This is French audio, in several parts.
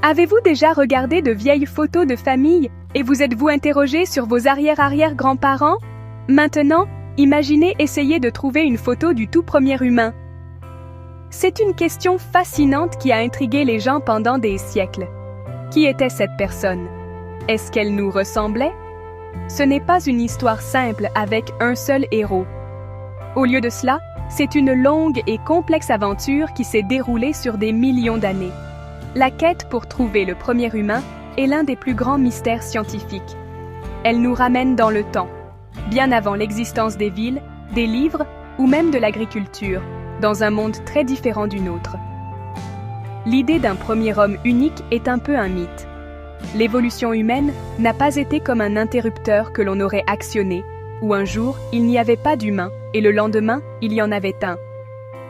Avez-vous déjà regardé de vieilles photos de famille et vous êtes-vous interrogé sur vos arrière-arrière-grands-parents? Maintenant, imaginez essayer de trouver une photo du tout premier humain. C'est une question fascinante qui a intrigué les gens pendant des siècles. Qui était cette personne? Est-ce qu'elle nous ressemblait? Ce n'est pas une histoire simple avec un seul héros. Au lieu de cela, c'est une longue et complexe aventure qui s'est déroulée sur des millions d'années. La quête pour trouver le premier humain est l'un des plus grands mystères scientifiques. Elle nous ramène dans le temps, bien avant l'existence des villes, des livres ou même de l'agriculture, dans un monde très différent du nôtre. L'idée d'un premier homme unique est un peu un mythe. L'évolution humaine n'a pas été comme un interrupteur que l'on aurait actionné, où un jour il n'y avait pas d'humain et le lendemain il y en avait un.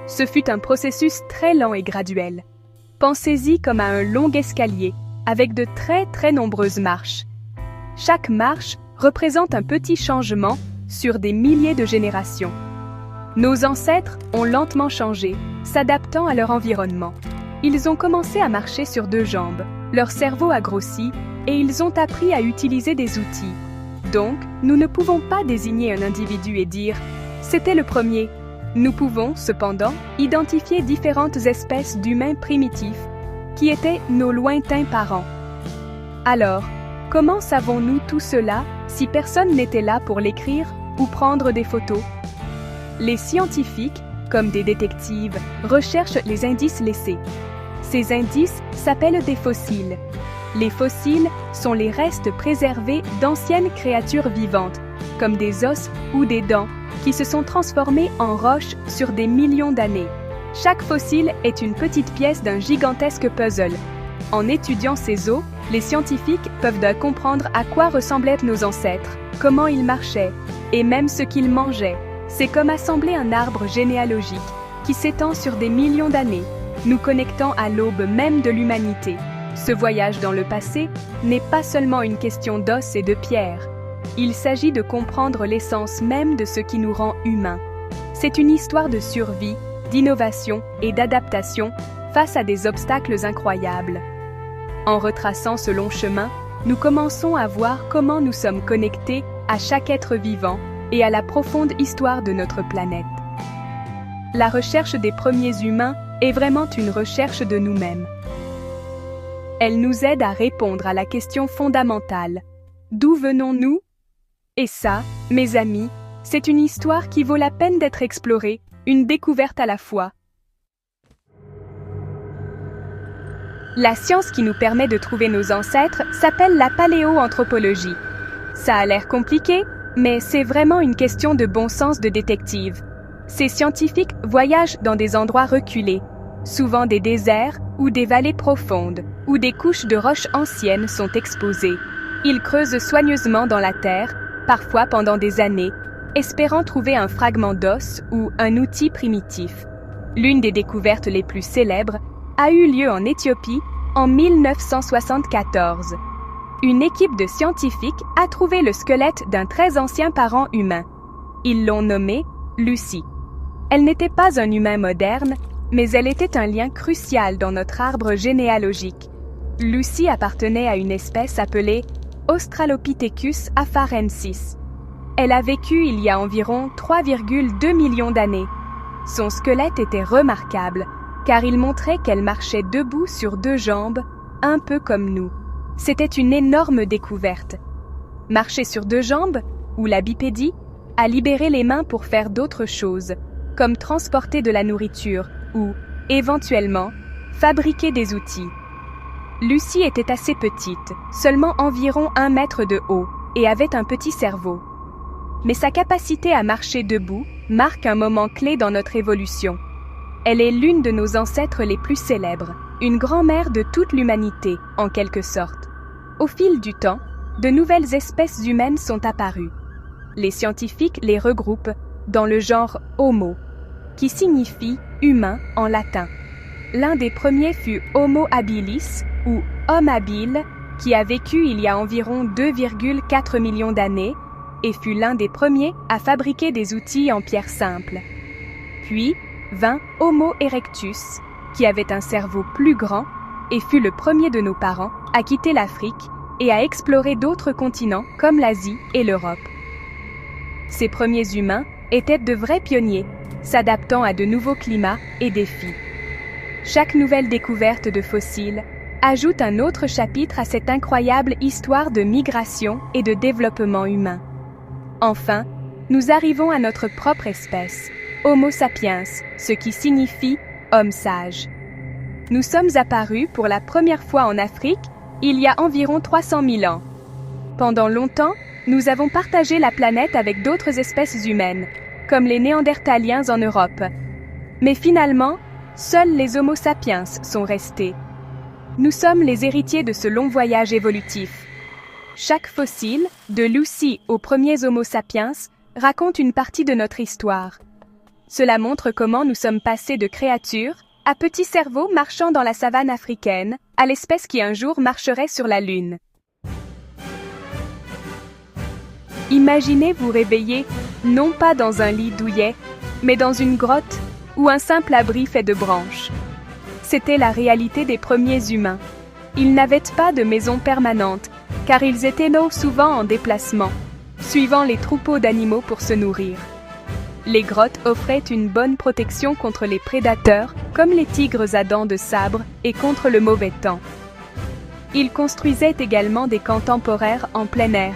Ce fut un processus très lent et graduel. Pensez-y comme à un long escalier, avec de très nombreuses marches. Chaque marche représente un petit changement sur des milliers de générations. Nos ancêtres ont lentement changé, s'adaptant à leur environnement. Ils ont commencé à marcher sur deux jambes, leur cerveau a grossi et ils ont appris à utiliser des outils. Donc, nous ne pouvons pas désigner un individu et dire « c'était le premier ». Nous pouvons, cependant, identifier différentes espèces d'humains primitifs qui étaient nos lointains parents. Alors, comment savons-nous tout cela si personne n'était là pour l'écrire ou prendre des photos? Les scientifiques, comme des détectives, recherchent les indices laissés. Ces indices s'appellent des fossiles. Les fossiles sont les restes préservés d'anciennes créatures vivantes, comme des os ou des dents, qui se sont transformés en roches sur des millions d'années. Chaque fossile est une petite pièce d'un gigantesque puzzle. En étudiant ces os, les scientifiques peuvent comprendre à quoi ressemblaient nos ancêtres, comment ils marchaient, et même ce qu'ils mangeaient. C'est comme assembler un arbre généalogique qui s'étend sur des millions d'années, nous connectant à l'aube même de l'humanité. Ce voyage dans le passé n'est pas seulement une question d'os et de pierre. Il s'agit de comprendre l'essence même de ce qui nous rend humains. C'est une histoire de survie, d'innovation et d'adaptation face à des obstacles incroyables. En retraçant ce long chemin, nous commençons à voir comment nous sommes connectés à chaque être vivant et à la profonde histoire de notre planète. La recherche des premiers humains est vraiment une recherche de nous-mêmes. Elle nous aide à répondre à la question fondamentale: d'où venons-nous? Et ça, mes amis, c'est une histoire qui vaut la peine d'être explorée, une découverte à la fois. La science qui nous permet de trouver nos ancêtres s'appelle la paléoanthropologie. Ça a l'air compliqué, mais c'est vraiment une question de bon sens de détective. Ces scientifiques voyagent dans des endroits reculés, souvent des déserts ou des vallées profondes, où des couches de roches anciennes sont exposées. Ils creusent soigneusement dans la terre, parfois pendant des années, espérant trouver un fragment d'os ou un outil primitif. L'une des découvertes les plus célèbres a eu lieu en Éthiopie en 1974. Une équipe de scientifiques a trouvé le squelette d'un très ancien parent humain. Ils l'ont nommé Lucy. Elle n'était pas un humain moderne, mais elle était un lien crucial dans notre arbre généalogique. Lucy appartenait à une espèce appelée Australopithecus afarensis. Elle a vécu il y a environ 3,2 millions d'années. Son squelette était remarquable, car il montrait qu'elle marchait debout sur deux jambes, un peu comme nous. C'était une énorme découverte. Marcher sur deux jambes, ou la bipédie, a libéré les mains pour faire d'autres choses, comme transporter de la nourriture ou, éventuellement, fabriquer des outils. Lucy était assez petite, seulement environ 1 mètre de haut, et avait un petit cerveau. Mais sa capacité à marcher debout marque un moment clé dans notre évolution. Elle est l'une de nos ancêtres les plus célèbres, une grand-mère de toute l'humanité, en quelque sorte. Au fil du temps, de nouvelles espèces humaines sont apparues. Les scientifiques les regroupent dans le genre Homo, qui signifie humain en latin. L'un des premiers fut Homo habilis, ou homme habile, qui a vécu il y a environ 2,4 millions d'années et fut l'un des premiers à fabriquer des outils en pierre simple. Puis vint Homo erectus, qui avait un cerveau plus grand et fut le premier de nos parents à quitter l'Afrique et à explorer d'autres continents comme l'Asie et l'Europe. Ces premiers humains étaient de vrais pionniers, s'adaptant à de nouveaux climats et défis. Chaque nouvelle découverte de fossiles ajoute un autre chapitre à cette incroyable histoire de migration et de développement humain. Enfin, nous arrivons à notre propre espèce, Homo sapiens, ce qui signifie « homme sage ». Nous sommes apparus pour la première fois en Afrique il y a environ 300 000 ans. Pendant longtemps, nous avons partagé la planète avec d'autres espèces humaines, comme les Néandertaliens en Europe. Mais finalement, seuls les Homo sapiens sont restés. Nous sommes les héritiers de ce long voyage évolutif. Chaque fossile, de Lucy aux premiers Homo sapiens, raconte une partie de notre histoire. Cela montre comment nous sommes passés de créatures à petits cerveaux marchant dans la savane africaine, à l'espèce qui un jour marcherait sur la Lune. Imaginez vous réveiller, non pas dans un lit douillet, mais dans une grotte ou un simple abri fait de branches. C'était la réalité des premiers humains. Ils n'avaient pas de maison permanente, car ils étaient souvent en déplacement, suivant les troupeaux d'animaux pour se nourrir. Les grottes offraient une bonne protection contre les prédateurs, comme les tigres à dents de sabre, et contre le mauvais temps. Ils construisaient également des camps temporaires en plein air,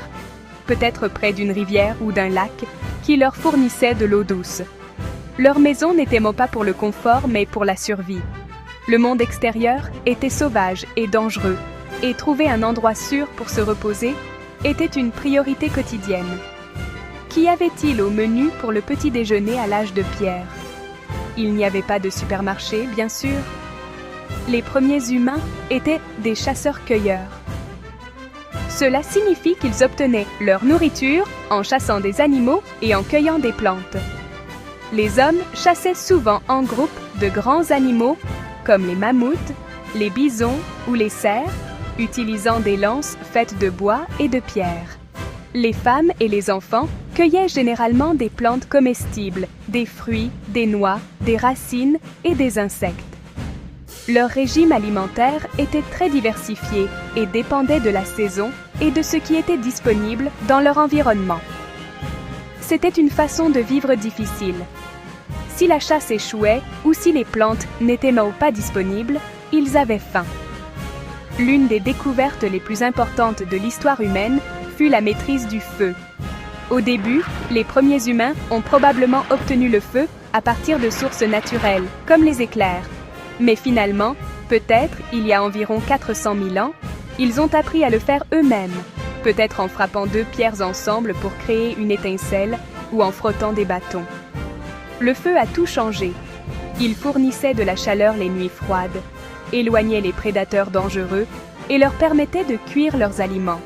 peut-être près d'une rivière ou d'un lac, qui leur fournissait de l'eau douce. Leur maison n'était pas pour le confort, mais pour la survie. Le monde extérieur était sauvage et dangereux, et trouver un endroit sûr pour se reposer était une priorité quotidienne. Qu'y avait-il au menu pour le petit déjeuner à l'âge de pierre? Il n'y avait pas de supermarché, bien sûr. Les premiers humains étaient des chasseurs-cueilleurs. Cela signifie qu'ils obtenaient leur nourriture en chassant des animaux et en cueillant des plantes. Les hommes chassaient souvent en groupe de grands animaux comme les mammouths, les bisons ou les cerfs, utilisant des lances faites de bois et de pierre. Les femmes et les enfants cueillaient généralement des plantes comestibles, des fruits, des noix, des racines et des insectes. Leur régime alimentaire était très diversifié et dépendait de la saison et de ce qui était disponible dans leur environnement. C'était une façon de vivre difficile. Si la chasse échouait ou si les plantes n'étaient pas disponibles, ils avaient faim. L'une des découvertes les plus importantes de l'histoire humaine fut la maîtrise du feu. Au début, les premiers humains ont probablement obtenu le feu à partir de sources naturelles, comme les éclairs. Mais finalement, peut-être il y a environ 400 000 ans, ils ont appris à le faire eux-mêmes, peut-être en frappant deux pierres ensemble pour créer une étincelle ou en frottant des bâtons. Le feu a tout changé. Il fournissait de la chaleur les nuits froides, éloignait les prédateurs dangereux et leur permettait de cuire leurs aliments.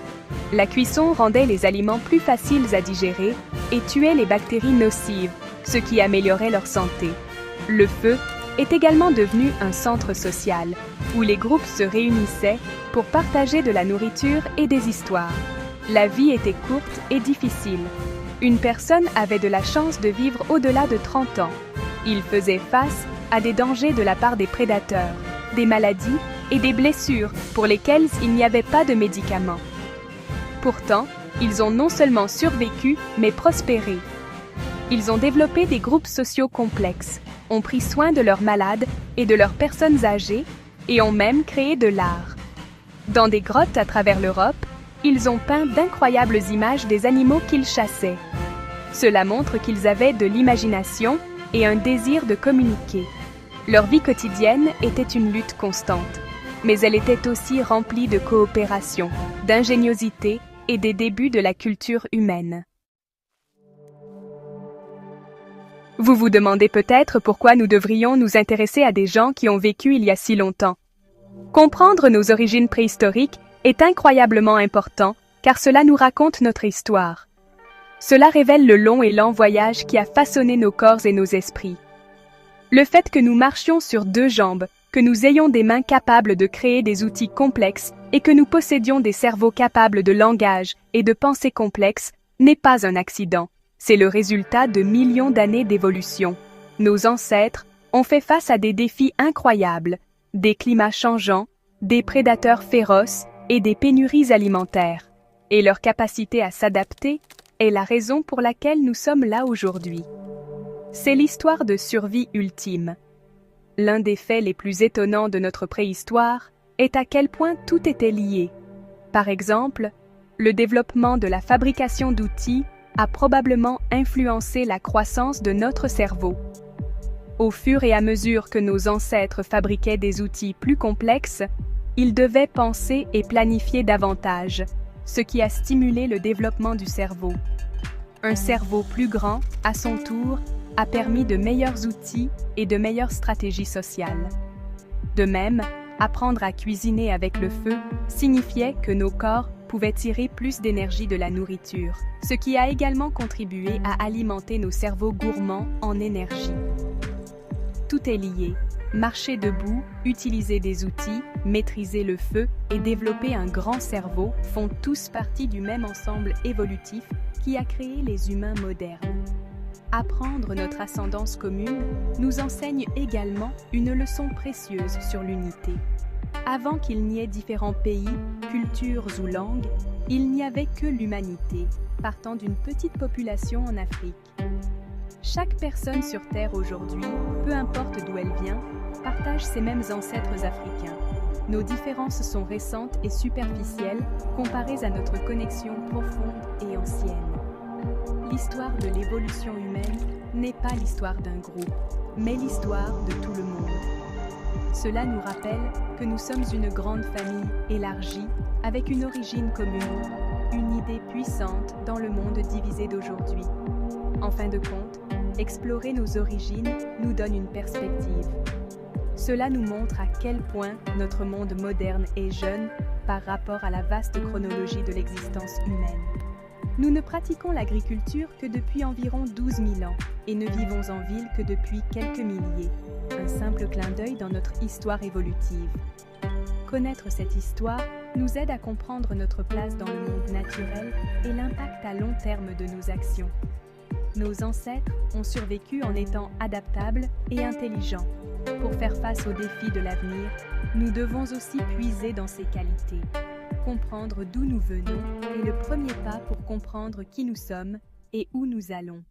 La cuisson rendait les aliments plus faciles à digérer et tuait les bactéries nocives, ce qui améliorait leur santé. Le feu est également devenu un centre social, où les groupes se réunissaient pour partager de la nourriture et des histoires. La vie était courte et difficile. Une personne avait de la chance de vivre au-delà de 30 ans. Il faisait face à des dangers de la part des prédateurs, des maladies et des blessures pour lesquelles il n'y avait pas de médicaments. Pourtant, ils ont non seulement survécu, mais prospéré. Ils ont développé des groupes sociaux complexes, ont pris soin de leurs malades et de leurs personnes âgées, et ont même créé de l'art. Dans des grottes à travers l'Europe, ils ont peint d'incroyables images des animaux qu'ils chassaient. Cela montre qu'ils avaient de l'imagination et un désir de communiquer. Leur vie quotidienne était une lutte constante, mais elle était aussi remplie de coopération, d'ingéniosité et des débuts de la culture humaine. Vous vous demandez peut-être pourquoi nous devrions nous intéresser à des gens qui ont vécu il y a si longtemps. Comprendre nos origines préhistoriques est incroyablement important car cela nous raconte notre histoire. Cela révèle le long et lent voyage qui a façonné nos corps et nos esprits. Le fait que nous marchions sur deux jambes, que nous ayons des mains capables de créer des outils complexes et que nous possédions des cerveaux capables de langage et de pensée complexes n'est pas un accident. C'est le résultat de millions d'années d'évolution. Nos ancêtres ont fait face à des défis incroyables, des climats changeants, des prédateurs féroces et des pénuries alimentaires. Et leur capacité à s'adapter est la raison pour laquelle nous sommes là aujourd'hui. C'est l'histoire de survie ultime. L'un des faits les plus étonnants de notre préhistoire est à quel point tout était lié. Par exemple, le développement de la fabrication d'outils a probablement influencé la croissance de notre cerveau. Au fur et à mesure que nos ancêtres fabriquaient des outils plus complexes, ils devaient penser et planifier davantage, ce qui a stimulé le développement du cerveau. Un cerveau plus grand, à son tour, a permis de meilleurs outils et de meilleures stratégies sociales. De même, apprendre à cuisiner avec le feu signifiait que nos corps pouvaient tirer plus d'énergie de la nourriture, ce qui a également contribué à alimenter nos cerveaux gourmands en énergie. Tout est lié. Marcher debout, utiliser des outils, maîtriser le feu et développer un grand cerveau font tous partie du même ensemble évolutif qui a créé les humains modernes. Apprendre notre ascendance commune nous enseigne également une leçon précieuse sur l'unité. Avant qu'il n'y ait différents pays, cultures ou langues, il n'y avait que l'humanité, partant d'une petite population en Afrique. Chaque personne sur Terre aujourd'hui, peu importe d'où elle vient, partage ces mêmes ancêtres africains. Nos différences sont récentes et superficielles comparées à notre connexion profonde et ancienne. L'histoire de l'évolution humaine n'est pas l'histoire d'un groupe, mais l'histoire de tout le monde. Cela nous rappelle que nous sommes une grande famille élargie, avec une origine commune, une idée puissante dans le monde divisé d'aujourd'hui. En fin de compte, explorer nos origines nous donne une perspective. Cela nous montre à quel point notre monde moderne est jeune par rapport à la vaste chronologie de l'existence humaine. Nous ne pratiquons l'agriculture que depuis environ 12 000 ans et ne vivons en ville que depuis quelques milliers. Un simple clin d'œil dans notre histoire évolutive. Connaître cette histoire nous aide à comprendre notre place dans le monde naturel et l'impact à long terme de nos actions. Nos ancêtres ont survécu en étant adaptables et intelligents. Pour faire face aux défis de l'avenir, nous devons aussi puiser dans ces qualités. Comprendre d'où nous venons est le premier pas pour comprendre qui nous sommes et où nous allons.